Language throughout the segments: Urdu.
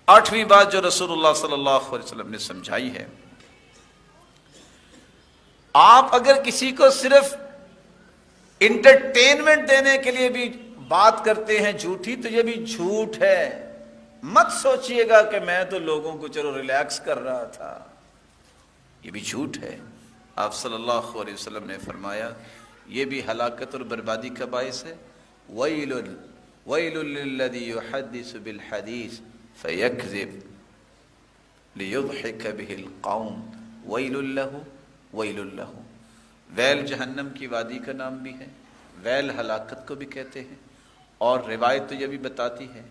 آٹھویں بات جو رسول اللہ صلی اللہ علیہ وسلم نے سمجھائی ہے، آپ اگر کسی کو صرف انٹرٹینمنٹ دینے کے لیے بھی بات کرتے ہیں جھوٹی، تو یہ بھی جھوٹ ہے۔ مت سوچئے گا کہ میں تو لوگوں کو چلو ریلیکس کر رہا تھا، یہ بھی جھوٹ ہے۔ آپ صلی اللہ علیہ وسلم نے فرمایا یہ بھی ہلاکت اور بربادی کا باعث ہے۔ وَيْلٌ وَيْلٌ لِلَّذِي يُحَدِّثُ بِالْحَدِيثِ فَيَكْذِبُ لِيُضْحِكَ بِهِ الْقَوْمُ وَيْلٌ لَهُ وَيْلٌ لَهُ۔ ویل جہنم کی وادی کا نام بھی ہے، ویل ہلاکت کو بھی کہتے ہیں، اور روایت تو یہ بھی بتاتی ہے،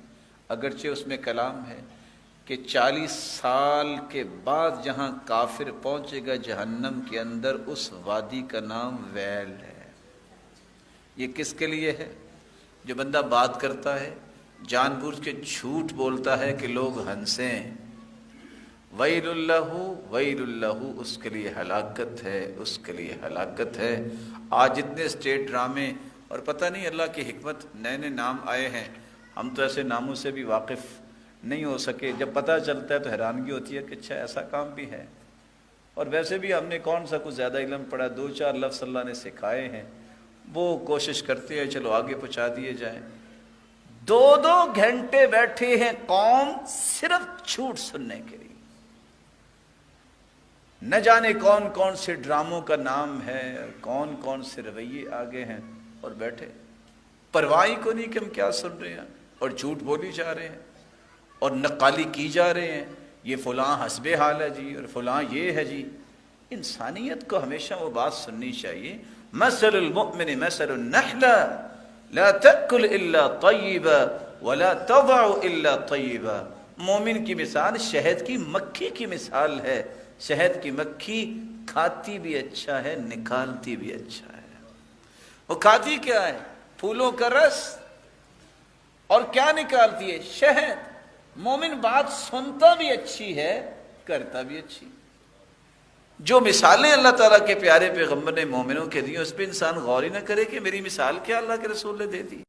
اگرچہ اس میں کلام ہے، کہ 40 سال کے بعد جہاں کافر پہنچے گا جہنم کے اندر، اس وادی کا نام ویل ہے۔ یہ کس کے لیے ہے؟ جو بندہ بات کرتا ہے، جان بوجھ کے جھوٹ بولتا ہے کہ لوگ ہنسیں۔ ویل اللہ ویل اللہ، اس کے لیے ہلاکت ہے، اس کے لیے ہلاکت ہے۔ آج اتنے اسٹیٹ ڈرامے، اور پتہ نہیں اللہ کی حکمت، نئے نئے نام آئے ہیں، ہم تو ایسے ناموں سے بھی واقف نہیں ہو سکے۔ جب پتہ چلتا ہے تو حیرانگی ہوتی ہے کہ اچھا ایسا کام بھی ہے۔ اور ویسے بھی ہم نے کون سا کچھ زیادہ علم پڑھا، 2-4 لفظ اللہ نے سکھائے ہیں، وہ کوشش کرتے ہیں چلو آگے پہنچا دیے جائیں۔ 2 گھنٹے بیٹھے ہیں قوم صرف جھوٹ سننے کے لیے، نہ جانے کون کون سے ڈراموں کا نام ہے، کون کون سے رویے آگے ہیں، اور بیٹھے پرواہ کو نہیں کہ ہم کیا سن رہے ہیں، اور جھوٹ بولی جا رہے ہیں، اور نقالی کی جا رہے ہیں، یہ فلاں حسب حال ہے جی، اور فلاں یہ ہے جی۔ انسانیت کو ہمیشہ وہ بات سننی چاہیے، مثل المؤمن مثل النحلہ لا تأکل الا طیبا ولا تضع الا طیبا۔ مومن کی مثال شہد کی مکھی کی مثال ہے۔ شہد کی مکھی کھاتی بھی اچھا ہے، نکالتی بھی اچھا ہے۔ وہ کھاتی کیا ہے؟ پھولوں کا رس، اور کیا نکالتی ہے؟ شہد۔ مومن بات سنتا بھی اچھی ہے، کرتا بھی اچھی۔ جو مثالیں اللہ تعالیٰ کے پیارے پیغمبر نے مومنوں کے دی، اس پہ انسان غور ہی نہ کرے کہ میری مثال کیا اللہ کے رسول نے دے دی۔